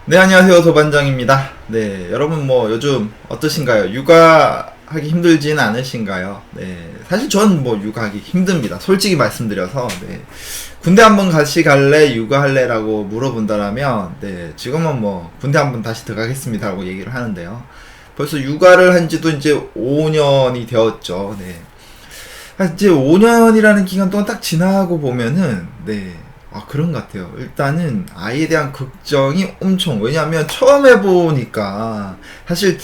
네, 안녕하세요. 도반장입니다. 네, 여러분 뭐 요즘 어떠신가요? 육아하기 힘들지는 않으신가요? 네, 사실 전 뭐 육아하기 힘듭니다. 솔직히 말씀드려서, 네. 군대 한번 같이 갈래? 육아할래? 라고 물어본다라면, 네, 지금은 뭐 군대 한번 다시 들어가겠습니다. 라고 얘기를 하는데요. 벌써 육아를 한 지도 이제 5년이 되었죠. 네. 이제 5년이라는 기간 동안 딱 지나고 보면은, 네. 그런 것 같아요. 일단은 아이에 대한 걱정이 엄청, 왜냐하면 처음 해보니까, 사실,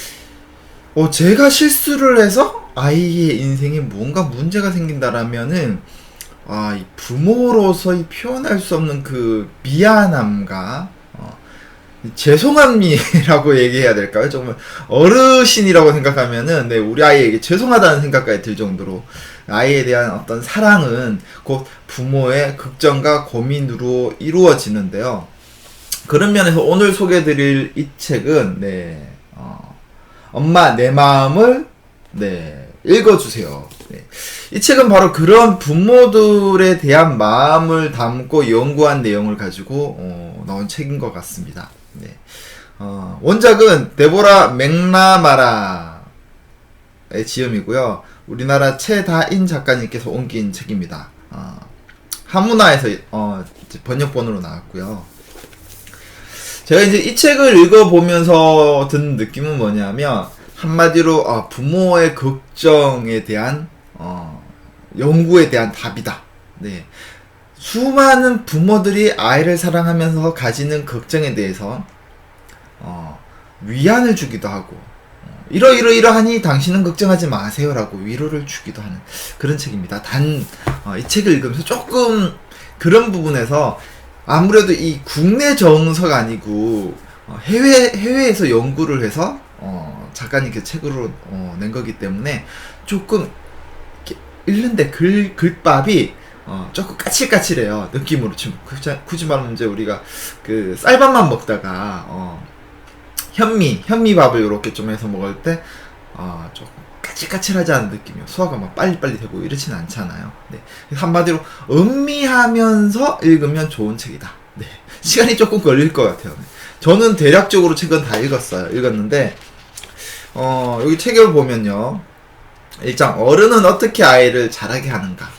제가 실수를 해서 아이의 인생에 뭔가 문제가 생긴다라면은, 이 부모로서 표현할 수 없는 그 미안함과, 죄송함이라고 얘기해야 될까요? 정말 어르신이라고 생각하면은 네, 우리 아이에게 죄송하다는 생각까지 들 정도로 아이에 대한 어떤 사랑은 곧 부모의 걱정과 고민으로 이루어지는데요. 그런 면에서 오늘 소개해드릴 이 책은 네, 엄마 내 마음을 네, 읽어주세요. 네. 이 책은 바로 그런 부모들에 대한 마음을 담고 연구한 내용을 가지고 나온 책인 것 같습니다. 네. 원작은 데보라 맥나마라의 지음이고요. 우리나라 최다인 작가님께서 옮긴 책입니다. 한문화에서 번역본으로 나왔고요. 제가 이제 이 책을 읽어보면서 든 느낌은 뭐냐면 한마디로 부모의 걱정에 대한 연구에 대한 답이다. 네. 수많은 부모들이 아이를 사랑하면서 가지는 걱정에 대해서 위안을 주기도 하고 이러이러하니 당신은 걱정하지 마세요라고 위로를 주기도 하는 그런 책입니다. 단 이 책을 읽으면서 조금 그런 부분에서 아무래도 이 국내 정서가 아니고 해외에서 연구를 해서 작가님께 책으로 낸 거기 때문에 조금 읽는데 글밥이 조금 까칠까칠해요. 느낌으로 지금 굳이 말하면 이제 우리가 그 쌀밥만 먹다가 현미밥을 이렇게 좀 해서 먹을 때 조금 까칠까칠하지 않은 느낌이요. 소화가 막 빨리빨리 되고 이렇지는 않잖아요. 네. 한마디로 음미하면서 읽으면 좋은 책이다. 네. 시간이 조금 걸릴 것 같아요. 네. 저는 대략적으로 책은 다 읽었는데 여기 책을 보면요. 일단 어른은 어떻게 아이를 자라게 하는가.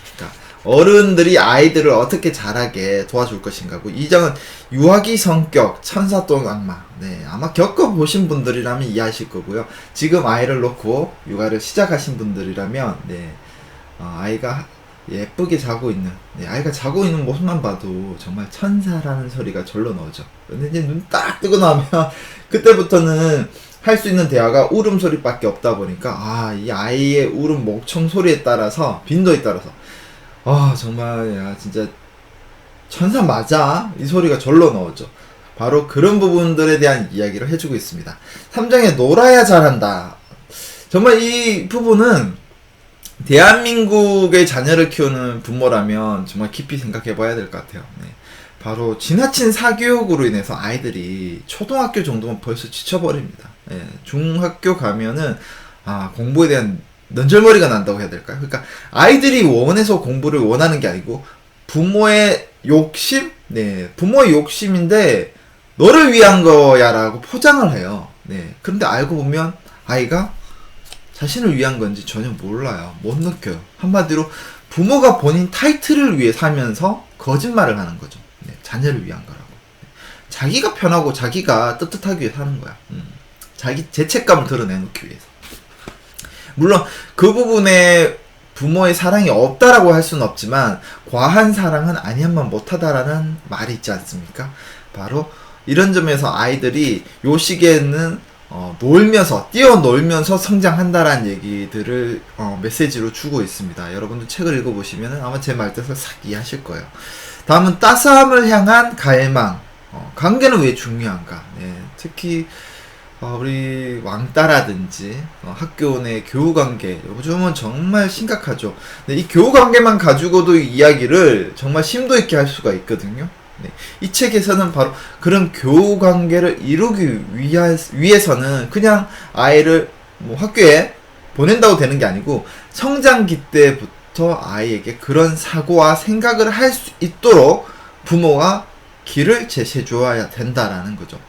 어른들이 아이들을 어떻게 자라게 도와줄 것인가고, 2장은 유아기 성격, 천사 또는 악마. 네, 아마 겪어보신 분들이라면 이해하실 거고요. 지금 아이를 놓고 육아를 시작하신 분들이라면, 네, 아이가 예쁘게 자고 있는, 네, 아이가 자고 있는 모습만 봐도 정말 천사라는 소리가 절로 나오죠. 근데 이제 눈 딱 뜨고 나면, 그때부터는 할 수 있는 대화가 울음소리밖에 없다 보니까, 이 아이의 울음 목청 소리에 따라서, 빈도에 따라서, 정말, 야, 진짜, 천사 맞아? 이 소리가 절로 나오죠. 바로 그런 부분들에 대한 이야기를 해주고 있습니다. 3장에 놀아야 잘한다. 정말 이 부분은, 대한민국의 자녀를 키우는 부모라면 정말 깊이 생각해 봐야 될 것 같아요. 네. 바로 지나친 사교육으로 인해서 아이들이 초등학교 정도면 벌써 지쳐버립니다. 네. 중학교 가면은, 공부에 대한 넌절머리가 난다고 해야 될까요? 그러니까 아이들이 원해서 공부를 원하는 게 아니고 부모의 욕심? 네, 부모의 욕심인데 너를 위한 거야라고 포장을 해요. 네, 그런데 알고 보면 아이가 자신을 위한 건지 전혀 몰라요. 못 느껴요. 한마디로 부모가 본인 타이틀을 위해 살면서 거짓말을 하는 거죠. 네, 자녀를 위한 거라고. 자기가 편하고 자기가 떳떳하기 위해 사는 거야. 자기 죄책감을 드러내놓기 위해서. 물론 그 부분에 부모의 사랑이 없다라고 할 수는 없지만 과한 사랑은 아니야만 못하다라는 말이 있지 않습니까? 바로 이런 점에서 아이들이 요 시기에는 놀면서 뛰어놀면서 성장한다라는 얘기들을 메시지로 주고 있습니다. 여러분도 책을 읽어보시면 아마 제 말뜻을 싹 이해하실 거예요. 다음은 따스함을 향한 갈망. 관계는 왜 중요한가? 네, 특히 우리 왕따라든지 학교 내 교우관계 요즘은 정말 심각하죠. 네, 이 교우관계만 가지고도 이야기를 정말 심도 있게 할 수가 있거든요. 네, 이 책에서는 바로 그런 교우관계를 이루기 위해서는 그냥 아이를 뭐 학교에 보낸다고 되는 게 아니고 성장기 때부터 아이에게 그런 사고와 생각을 할 수 있도록 부모가 길을 제시해 주어야 된다라는 거죠.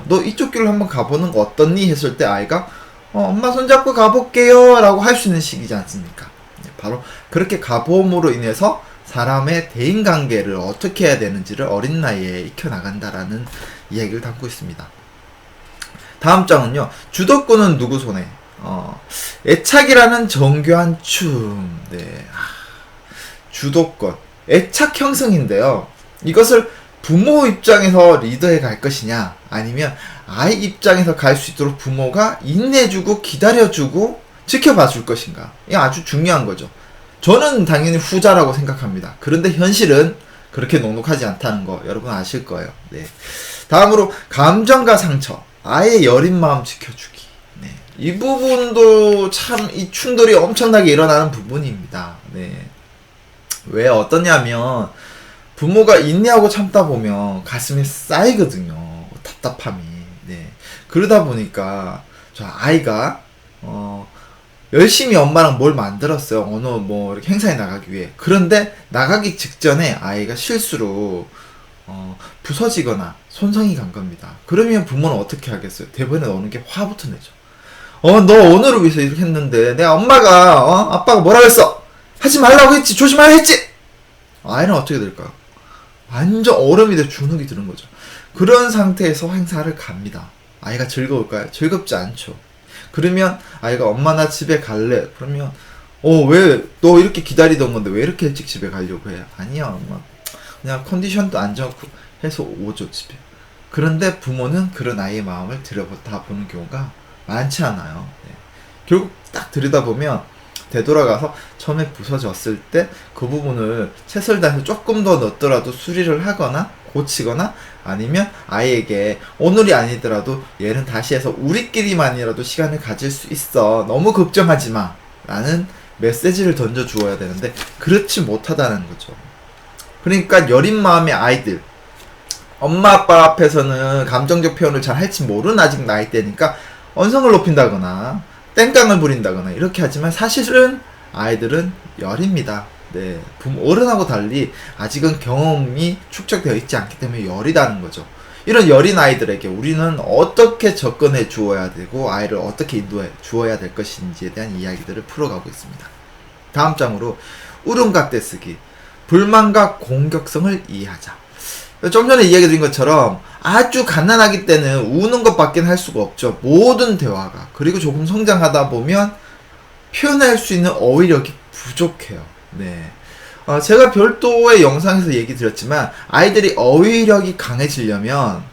너 이쪽 길로 한번 가보는 거 어떻니? 했을 때 아이가 엄마 손잡고 가볼게요 라고 할 수 있는 시기지 않습니까? 바로 그렇게 가봄으로 인해서 사람의 대인관계를 어떻게 해야 되는지를 어린 나이에 익혀나간다라는 이야기를 담고 있습니다. 다음 장은요. 주도권은 누구 손에? 애착이라는 정교한 춤. 네. 주도권. 애착 형성인데요. 이것을 부모 입장에서 리더해 갈 것이냐, 아니면 아이 입장에서 갈 수 있도록 부모가 인내해주고 기다려주고 지켜봐 줄 것인가. 이게 아주 중요한 거죠. 저는 당연히 후자라고 생각합니다. 그런데 현실은 그렇게 녹록하지 않다는 거 여러분 아실 거예요. 네. 다음으로 감정과 상처, 아이의 여린 마음 지켜주기. 네. 이 부분도 참 이 충돌이 엄청나게 일어나는 부분입니다. 네. 왜 어떠냐면 부모가 인내하고 참다 보면 가슴에 쌓이거든요. 답답함이. 네. 그러다 보니까 저 아이가 열심히 엄마랑 뭘 만들었어요. 어느 뭐 이렇게 행사에 나가기 위해. 그런데 나가기 직전에 아이가 실수로 부서지거나 손상이 간 겁니다. 그러면 부모는 어떻게 하겠어요? 대부분 오는 게 화부터 내죠. 너 오늘을 위해서 이렇게 했는데 내 엄마가 아빠가 뭐라 그랬어? 하지 말라고 했지. 조심하라 했지. 아이는 어떻게 될까요? 완전 얼음이 돼 주눅이 드는 거죠. 그런 상태에서 행사를 갑니다. 아이가 즐거울까요? 즐겁지 않죠. 그러면 아이가 엄마 나 집에 갈래. 그러면 왜 너 이렇게 기다리던 건데 왜 이렇게 일찍 집에 가려고 해? 아니야 엄마. 그냥 컨디션도 안 좋고 해서 오죠 집에. 그런데 부모는 그런 아이의 마음을 들여다보는 경우가 많지 않아요. 네. 결국 딱 들여다보면 되돌아가서 처음에 부서졌을 때 그 부분을 최선을 다해서 조금 더 넣더라도 수리를 하거나 고치거나 아니면 아이에게 오늘이 아니더라도 얘는 다시 해서 우리끼리만이라도 시간을 가질 수 있어. 너무 걱정하지 마. 라는 메시지를 던져 주어야 되는데 그렇지 못하다는 거죠. 그러니까 여린 마음의 아이들, 엄마 아빠 앞에서는 감정적 표현을 잘 할지 모르는 아직 나이 때니까 언성을 높인다거나 땡깡을 부린다거나 이렇게 하지만 사실은 아이들은 열입니다. 네, 어른하고 달리 아직은 경험이 축적되어 있지 않기 때문에 열이다는 거죠. 이런 여린 아이들에게 우리는 어떻게 접근해 주어야 되고 아이를 어떻게 인도해 주어야 될 것인지에 대한 이야기들을 풀어가고 있습니다. 다음 장으로 울음과 떼쓰기, 불만과 공격성을 이해하자. 좀 전에 이야기 드린 것처럼 아주 갓난아기 때는 우는 것밖에 할 수가 없죠. 모든 대화가. 그리고 조금 성장하다 보면 표현할 수 있는 어휘력이 부족해요. 네. 제가 별도의 영상에서 얘기 드렸지만 아이들이 어휘력이 강해지려면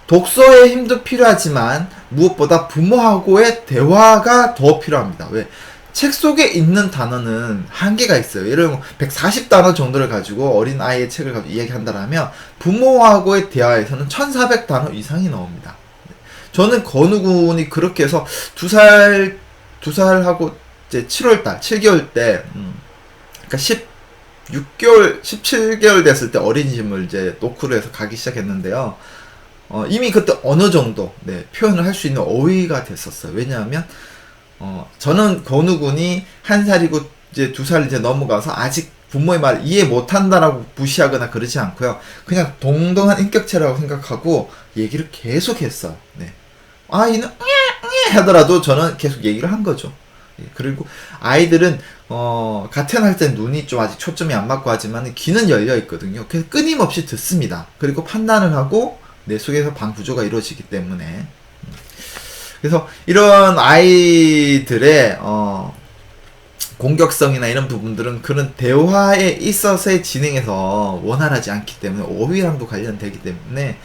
독서의 힘도 필요하지만 무엇보다 부모하고의 대화가 더 필요합니다. 왜? 책 속에 있는 단어는 한계가 있어요. 예를 들면 140단어 정도를 가지고 어린 아이의 책을 가지고 이야기한다라면 부모하고의 대화에서는 1400단어 이상이 나옵니다. 저는 건우군이 그렇게 해서 2살하고 이제 7월달, 7개월 때, 그러니까 16개월, 17개월 됐을 때 어린이집을 이제 노크로 해서 가기 시작했는데요. 이미 그때 어느 정도, 네, 표현을 할 수 있는 어휘가 됐었어요. 왜냐하면, 저는 건우군이 1살이고 이제 2살 이제 넘어가서 아직 부모의 말을 이해 못한다라고 무시하거나 그러지 않고요. 그냥 동등한 인격체라고 생각하고 얘기를 계속 했어요. 네. 아이는 하더라도 저는 계속 얘기를 한 거죠. 그리고 아이들은 같은 할 때 눈이 좀 아직 초점이 안 맞고 하지만 귀는 열려 있거든요. 그래서 끊임없이 듣습니다. 그리고 판단을 하고 내 속에서 방 구조가 이루어지기 때문에 그래서 이런 아이들의 공격성이나 이런 부분들은 그런 대화에 있어서의 진행에서 원활하지 않기 때문에 어휘랑도 관련되기 때문에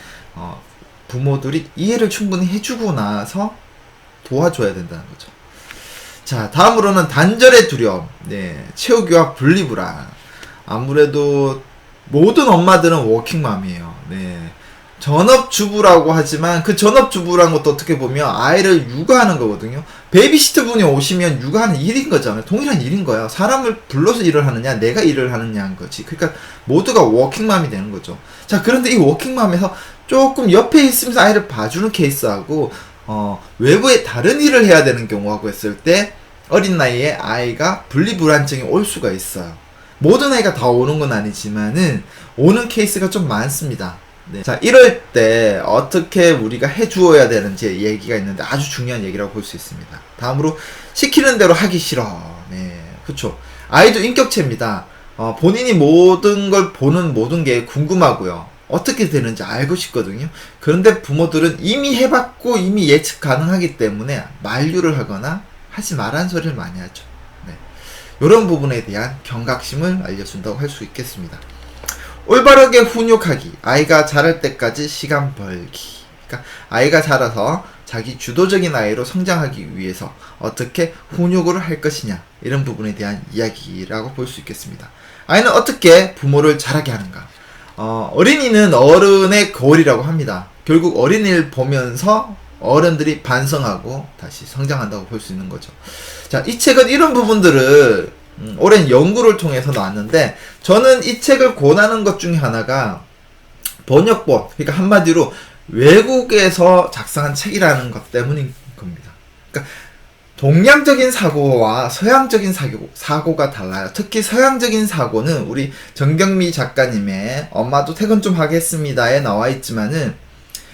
부모들이 이해를 충분히 해주고 나서 도와줘야 된다는 거죠. 자, 다음으로는 단절의 두려움. 네, 채우기와 분리불안. 아무래도 모든 엄마들은 워킹맘이에요. 네. 전업주부라고 하지만 그 전업주부라는 것도 어떻게 보면 아이를 육아하는 거거든요. 베이비시터 분이 오시면 육아하는 일인 거잖아요. 동일한 일인 거야. 사람을 불러서 일을 하느냐, 내가 일을 하느냐인 거지. 그러니까 모두가 워킹맘이 되는 거죠. 자, 그런데 이 워킹맘에서 조금 옆에 있으면서 아이를 봐주는 케이스하고 외부에 다른 일을 해야 되는 경우하고 했을 때 어린 나이에 아이가 분리불안증이 올 수가 있어요. 모든 아이가 다 오는 건 아니지만은 오는 케이스가 좀 많습니다. 네. 자, 이럴 때 어떻게 우리가 해주어야 되는지 얘기가 있는데 아주 중요한 얘기라고 볼 수 있습니다. 다음으로 시키는 대로 하기 싫어. 네, 그렇죠. 아이도 인격체입니다. 본인이 모든 걸 보는 모든 게 궁금하고요. 어떻게 되는지 알고 싶거든요. 그런데 부모들은 이미 해봤고 이미 예측 가능하기 때문에 만류를 하거나 하지 말라는 소리를 많이 하죠. 네. 이런 부분에 대한 경각심을 알려준다고 할 수 있겠습니다. 올바르게 훈육하기, 아이가 자랄 때까지 시간 벌기. 그러니까 아이가 자라서 자기 주도적인 아이로 성장하기 위해서 어떻게 훈육을 할 것이냐, 이런 부분에 대한 이야기라고 볼 수 있겠습니다. 아이는 어떻게 부모를 자라게 하는가. 어린이는 어른의 거울이라고 합니다. 결국 어린이를 보면서 어른들이 반성하고 다시 성장한다고 볼 수 있는 거죠. 자, 이 책은 이런 부분들을 오랜 연구를 통해서 나왔는데, 저는 이 책을 권하는 것 중에 하나가 번역본, 그러니까 한마디로 외국에서 작성한 책이라는 것 때문인 겁니다. 그러니까 동양적인 사고와 서양적인 사고가 달라요. 특히 서양적인 사고는 우리 정경미 작가님의 엄마도 퇴근 좀 하겠습니다에 나와 있지만은,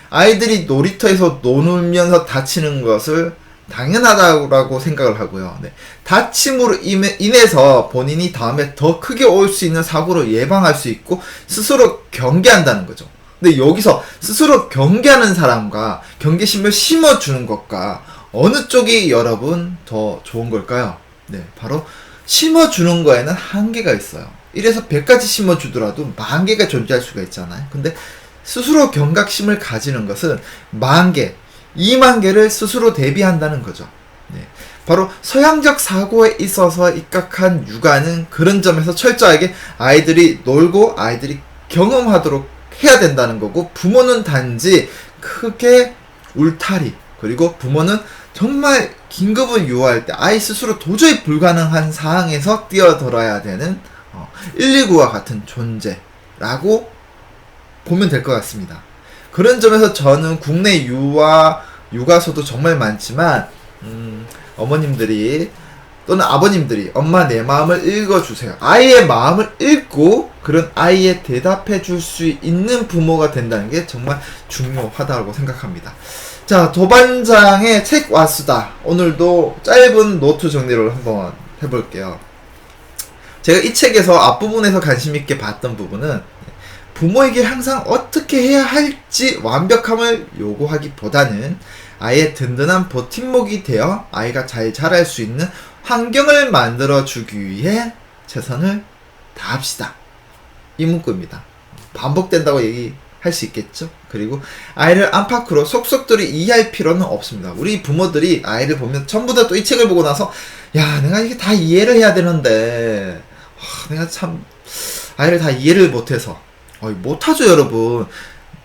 아이들이 놀이터에서 놀면서 다치는 것을 당연하다고 생각을 하고요. 네. 다침으로 인해서 본인이 다음에 더 크게 올 수 있는 사고를 예방할 수 있고 스스로 경계한다는 거죠. 근데 여기서 스스로 경계하는 사람과 경계심을 심어주는 것과 어느 쪽이 여러분 더 좋은 걸까요? 네, 바로 심어주는 거에는 한계가 있어요. 1에서 100까지 심어주더라도 10,000개가 존재할 수가 있잖아요. 근데 스스로 경각심을 가지는 것은 10,000개, 20,000개를 스스로 대비한다는 거죠. 네. 바로 서양적 사고에 있어서 입각한 육아는 그런 점에서 철저하게 아이들이 놀고 아이들이 경험하도록 해야 된다는 거고, 부모는 단지 크게 울타리, 그리고 부모는 정말 긴급을 요구할 때 아이 스스로 도저히 불가능한 상황에서 뛰어들어야 되는 119와 같은 존재라고 보면 될 것 같습니다. 그런 점에서 저는 국내 육아소도 정말 많지만 어머님들이 또는 아버님들이 엄마 내 마음을 읽어주세요. 아이의 마음을 읽고 그런 아이에 대답해 줄 수 있는 부모가 된다는 게 정말 중요하다고 생각합니다. 자, 도반장의 책 와수다. 오늘도 짧은 노트 정리를 한번 해볼게요. 제가 이 책에서 앞부분에서 관심있게 봤던 부분은, 부모에게 항상 어떻게 해야 할지 완벽함을 요구하기보다는 아이의 든든한 버팀목이 되어 아이가 잘 자랄 수 있는 환경을 만들어주기 위해 최선을 다합시다. 이 문구입니다. 반복된다고 얘기할 수 있겠죠? 그리고 아이를 안팎으로 속속들이 이해할 필요는 없습니다. 우리 부모들이 아이를 보면 전부 다 또 이 책을 보고 나서, 야, 내가 이게 다 이해를 해야 되는데, 내가 참 아이를 다 이해를 못해서. 못하죠, 여러분.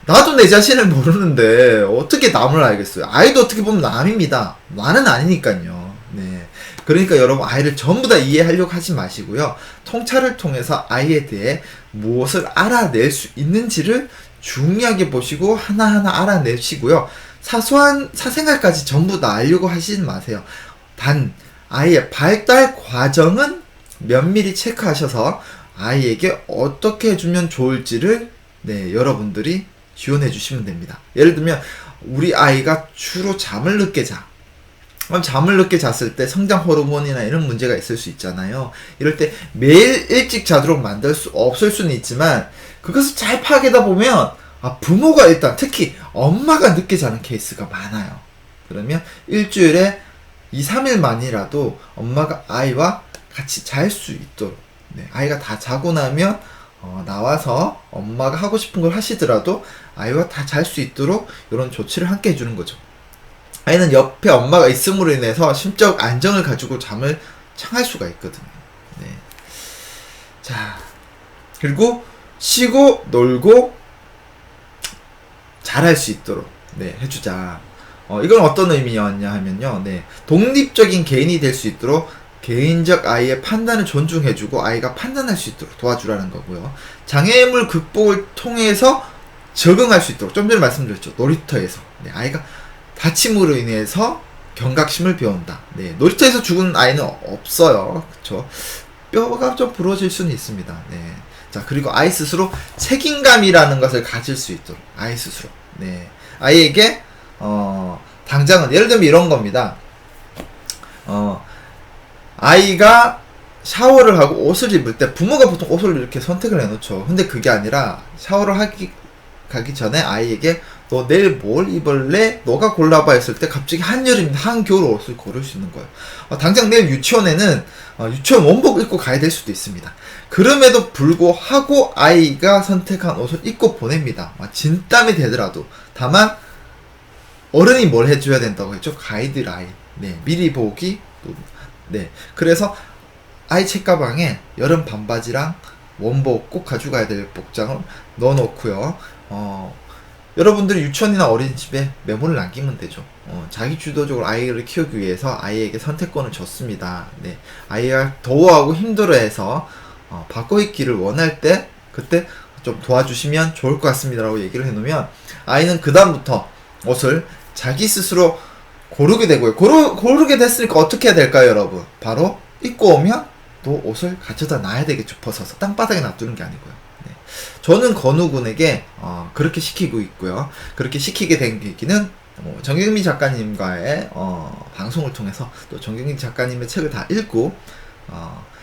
나도 내 자신을 모르는데 어떻게 남을 알겠어요. 아이도 어떻게 보면 남입니다. 나는 아니니까요. 네. 그러니까 여러분, 아이를 전부 다 이해하려고 하지 마시고요. 통찰을 통해서 아이에 대해 무엇을 알아낼 수 있는지를 중요하게 보시고 하나하나 알아내시고요. 사소한 사생활까지 전부 다 알려고 하시지 마세요. 단 아이의 발달 과정은 면밀히 체크하셔서 아이에게 어떻게 해주면 좋을지를 여러분들이 지원해 주시면 됩니다. 예를 들면 우리 아이가 주로 잠을 늦게 자. 그럼 잠을 늦게 잤을 때 성장 호르몬이나 이런 문제가 있을 수 있잖아요. 이럴 때 매일 일찍 자도록 만들 수 없을 수는 있지만, 그것을 잘 파악하다 보면 부모가 일단 특히 엄마가 늦게 자는 케이스가 많아요. 그러면 일주일에 2-3일만이라도 엄마가 아이와 같이 잘 수 있도록, 아이가 다 자고 나면 나와서 엄마가 하고 싶은 걸 하시더라도 아이와 다 잘 수 있도록 이런 조치를 함께 해주는 거죠. 아이는 옆에 엄마가 있음으로 인해서 심적 안정을 가지고 잠을 청할 수가 있거든요. 네. 자, 그리고 쉬고 놀고 잘할 수 있도록 해주자. 이건 어떤 의미였냐 하면요, 독립적인 개인이 될 수 있도록 개인적 아이의 판단을 존중해주고 아이가 판단할 수 있도록 도와주라는 거고요. 장애물 극복을 통해서 적응할 수 있도록, 좀 전에 말씀드렸죠, 놀이터에서 아이가 다침으로 인해서 경각심을 배운다. 놀이터에서 죽은 아이는 없어요. 그쵸? 뼈가 좀 부러질 수는 있습니다. 자, 그리고 아이 스스로 책임감이라는 것을 가질 수 있도록, 아이 스스로. 네. 아이에게, 당장은, 예를 들면 이런 겁니다. 아이가 샤워를 하고 옷을 입을 때 부모가 보통 옷을 이렇게 선택을 해놓죠. 근데 그게 아니라 샤워를 가기 전에 아이에게 너 내일 뭘 입을래? 너가 골라봐 했을 때 갑자기 한여름이나 한겨울 옷을 고를 수 있는 거예요. 당장 내일 유치원에는 유치원 원복 입고 가야 될 수도 있습니다. 그럼에도 불구하고 아이가 선택한 옷을 입고 보냅니다. 진땀이 되더라도. 다만 어른이 뭘 해줘야 된다고 했죠? 가이드라인. 네, 미리 보기. 네, 그래서 아이 책가방에 여름 반바지랑 원복 꼭 가져가야 될 복장을 넣어놓고요. 여러분들이 유치원이나 어린이집에 메모를 남기면 되죠. 자기 주도적으로 아이를 키우기 위해서 아이에게 선택권을 줬습니다. 네, 아이가 더워하고 힘들어해서 바꿔 입기를 원할 때 그때 좀 도와주시면 좋을 것 같습니다라고 얘기를 해놓으면 아이는 그 다음부터 옷을 자기 스스로 고르게 되고요. 고르게 됐으니까 어떻게 해야 될까요, 여러분? 바로 입고 오면 또 옷을 가져다 놔야 되겠죠. 벗어서 땅바닥에 놔두는 게 아니고요. 네. 저는 건우군에게 그렇게 시키고 있고요. 그렇게 시키게 된 계기는 정경민 작가님과의 방송을 통해서 또 정경민 작가님의 책을 다 읽고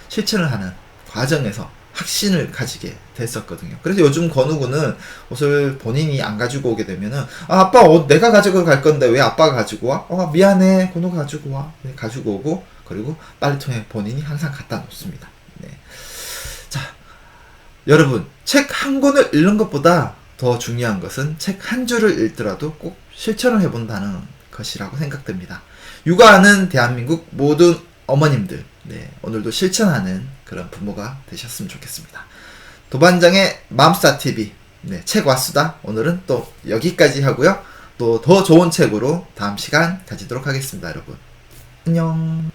실천을 하는 과정에서 확신을 가지게 됐었거든요. 그래서 요즘 건우군은 옷을 본인이 안 가지고 오게 되면은 아빠 옷 내가 가지고 갈 건데 왜 아빠가 가지고 와? 미안해, 건우가 가지고 와. 네, 가지고 오고 그리고 빨래통에 본인이 항상 갖다 놓습니다. 네. 자, 여러분, 책 한 권을 읽는 것보다 더 중요한 것은 책 한 줄을 읽더라도 꼭 실천을 해본다는 것이라고 생각됩니다. 육아하는 대한민국 모든 어머님들, 네, 오늘도 실천하는 그런 부모가 되셨으면 좋겠습니다. 도반장의 맘스타TV, 네, 책 와수다. 오늘은 또 여기까지 하고요. 또 더 좋은 책으로 다음 시간 가지도록 하겠습니다, 여러분. 안녕.